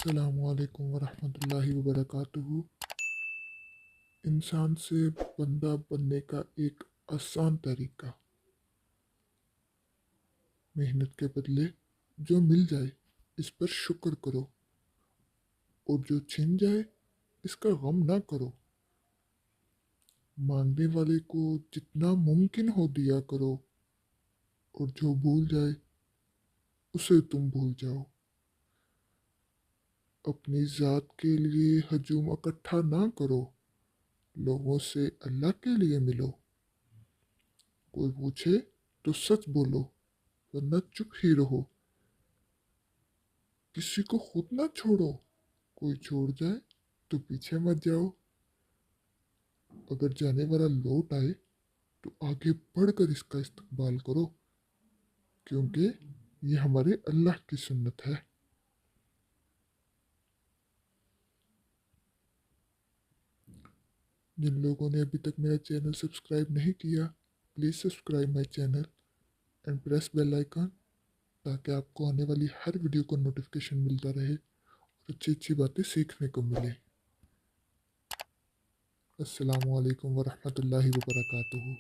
अस्सलामुअलैकुम वरहमतुल्लाहि वबरकातुहू। इंसान से बंदा बनने का एक आसान तरीका। मेहनत के बदले जो मिल जाए इस पर शुक्र करो, और जो छिन जाए इसका गम ना करो। मांगने वाले को जितना मुमकिन हो दिया करो, और जो भूल जाए उसे तुम भूल जाओ। अपनी ज़ात के लिए हजूम इकट्ठा ना करो, लोगों से अल्लाह के लिए मिलो। कोई पूछे तो सच बोलो, वरना चुप ही रहो। किसी को खुद ना छोड़ो, कोई छोड़ जाए तो पीछे मत जाओ। अगर जाने वाला लौट आए तो आगे बढ़कर इसका इस्तकबाल करो, क्योंकि ये हमारे अल्लाह की सुन्नत है। जिन लोगों ने अभी तक मेरा चैनल सब्सक्राइब नहीं किया, please subscribe my channel and press bell icon, ताकि आपको आने वाली हर वीडियो को नोटिफिकेशन मिलता रहे और अच्छी अच्छी बातें सीखने को मिले। अस्सलामु अलैकुम वरहमतुल्लाहि वबरकातुहू।